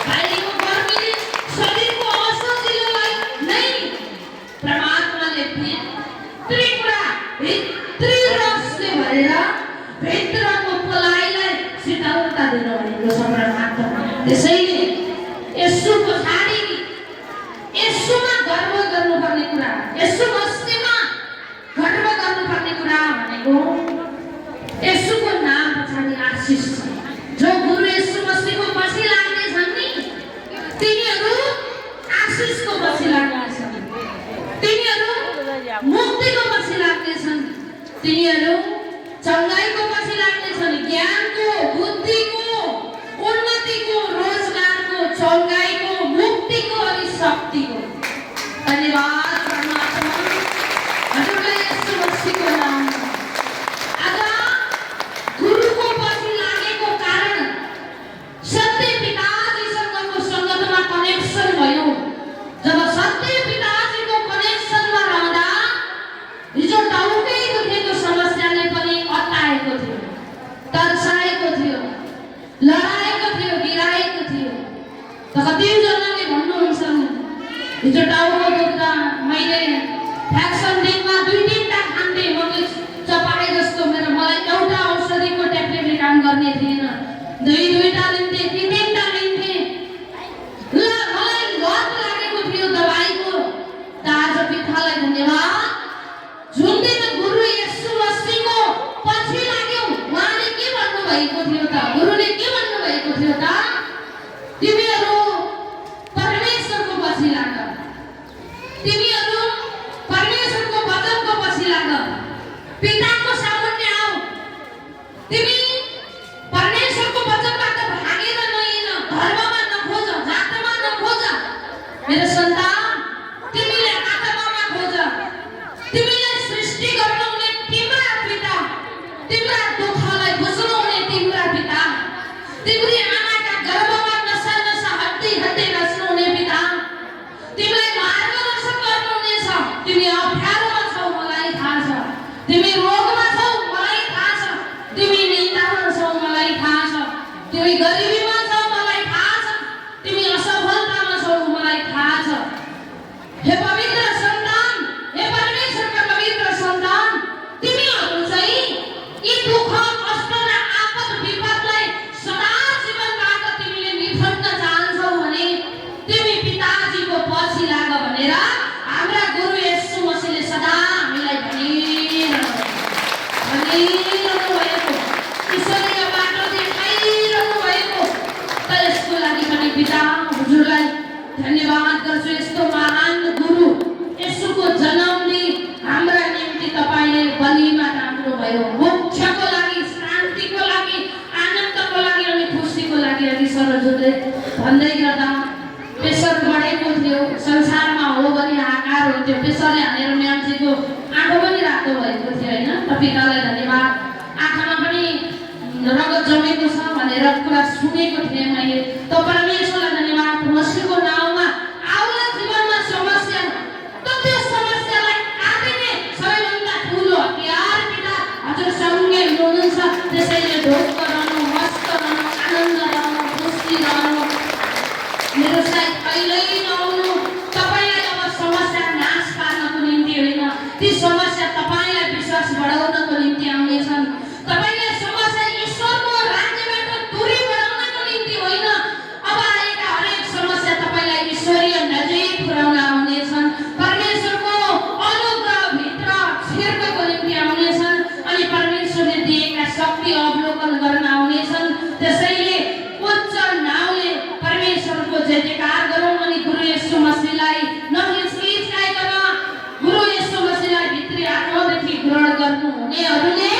बाहिरको गर्मीले शरीरको असजिलोलाई नै परमात्माले भित्री कुरा भित्री रसले भरेर भित्रको पलाइलाई शीतलता दिनु भनेको छ परमात्मा। त्यसैले येशूको छाडी येशूमा गर्व गर्नुपर्ने कुरा, येशू मसीहमा गर्व गर्नुपर्ने कुरा भनेको येशूको नाम पछाडि आशिष छ। जो गुरु येशू मसीहको पछि लाग्ने छन् नि तिनीहरू आशिषको पछि लाग्ने छन्, तिनीहरू मुक्तिको पछि लाग्ने छन्, तिनीहरू चङ्गाइको पछि लाग्ने छन्, ज्ञानको, बुद्धिको, उन्नतिको, रोजगारको, चङ्गाइको, मुक्तिको अनि शक्तिको। धन्यवाद परमात्मा, हजुरलाई येशू मसीहको नाममा। आज गुरुको पछि लागेको कारण सत्य पिताजीसँगको सङ्गतमा कनेक्सन भयो। जब सत्य पिताजीको कनेक्सनमा रहँदा हिजो टाउकै दुखेको समस्याले पनि अत्ताएको थियो, तर्साएको थियो, लडाएको थियो, गिराएको थियो। त कतिजनाले भन्नुहुन्छ हिजो टाउको दुख्दा मैले फ्याक्सन दिनमा 2-3टा खान्थे, म चपाए जस्तो मलाई एउटा औषधिको ट्याब्लेटले काम गर्ने थिएन, 2-2टा लिन्थे, 3-3टा लिन्थे। ल मलाई लत लागेको थियो दबाईको। त आज पितालाई धन्यवाद, जुन दिन गुरु येशू मसीहको पछि लाग्यौ उहाँले के भन्नुभएको थियो त? गुरुले के भन्नुभएको थियो त? तिमीहरू परमेश्वरको पछि लाग, तिमीहरू परमेश्वरको वचनको पछि लाग, पिताको सामुन्ने आऊ। तिमी परमेश्वरको वचनबाट भागेर नहिँड, धर्ममा नखोज, जातमा नखोज। मेरो सन्तान, तिमीले आत्मामा खोज। तिमीलाई सृष्टि गर्नुहुने तिम्रा पिता, तिम्रा दुःखलाई बुझ्नुहुने तिम्रा पिता, तिम्री आमाका गर्भमा नसा नसा हड्डी हड्डी रच्नुहुने पिता, तिमीलाई मार्गदर्शन गर्नुहुनेछ। तिमी अप्ठ्यारोमा छौ, मलाई थाहा छ। तिमी रोगमा छौ, मलाई थाहा छ। तिमी निन्दामा छौ, मलाई थाहा छ। तिमी गरिबीमा छौ, मलाई थाहा छ। तिमी असफलतामा छौ, मलाई थाहा छ। हे पवित्र सन्तान, हे परमेश्वरका पवित्र सन्तान, तिमीहरू चाहिँ यी दुःख, कष्ट र आपद विपदलाई सदा जीवनबाट तिमीले निफट्न चाहन्छौ भने तिमी पिताजीको पछि लाग भनेर हाम्रा गुरु येशू मसीहले सदा हामीलाई भनिरहनु भएको, ईश्वरीय बाटो देखाइरहनु भएको। त यसको लागि पनि पिता हजुरलाई धन्यवाद गर्छु। यस्तो महान गुरु येशूको जन्मदिन हाम्रा निम्ति तपाईले बलिमा राख्नुभयो, मोक्षको लागि, शान्तिको लागि, आनन्दको लागि अनि खुसीको लागि। अघि सरजुले भन्दै गर्दा प्रेसर बढेको थियो, संसारमा हो भने आकार हुन्थ्यो, प्रेसरले हानेर मान्छेको आँखा पनि रातो भएको थियो होइन। त पितालाई धन्यवाद, आँखामा पनि रगत जमेको छ भनेर कुरा सुनेको थिएँ मैले। त परमेश्वरलाई धन्यवाद, मसीहको नाउँमा आउला जीवनमा समस्या, त त्यो समस्यालाई काटिने सबैभन्दा ठुलो हतियार पिता हजुर सँगै हुनुहुन्छ। त्यसैले ढोक्क रहनु, मस्त रहनु, आनन्द रहनु, खुसी रहनु। मेरो सायद कहिल्यै नआउनु, तपाईँलाई अब समस्या नाश पार्नको निम्ति होइन, ती समस्या तपाईँलाई विश्वास बढाउनको निम्ति आउनेछन्। तपाईँलाई समस्या ईश्वरको राज्यबाट दूरी बढाउनको निम्ति होइन, अब आएका हरेक समस्या तपाईँलाई ईश्वरीय नजिक पुर्याउन आउनेछन्, परमेश्वरको अनुग्रहभित्र छिर्नको निम्ति आउनेछन् अनि परमेश्वरले दिएका शक्ति अवलोकन गर्न आउनेछन्। त्यसैले उच्च नाउँले परमेश्वरको जयकार गरौँ अनि गुरु येशू मसीहलाई नहिचकिचाइकन गुरु येशू मसीहलाई भित्री आत्मादेखि ग्रहण गर्नुहुनेहरूले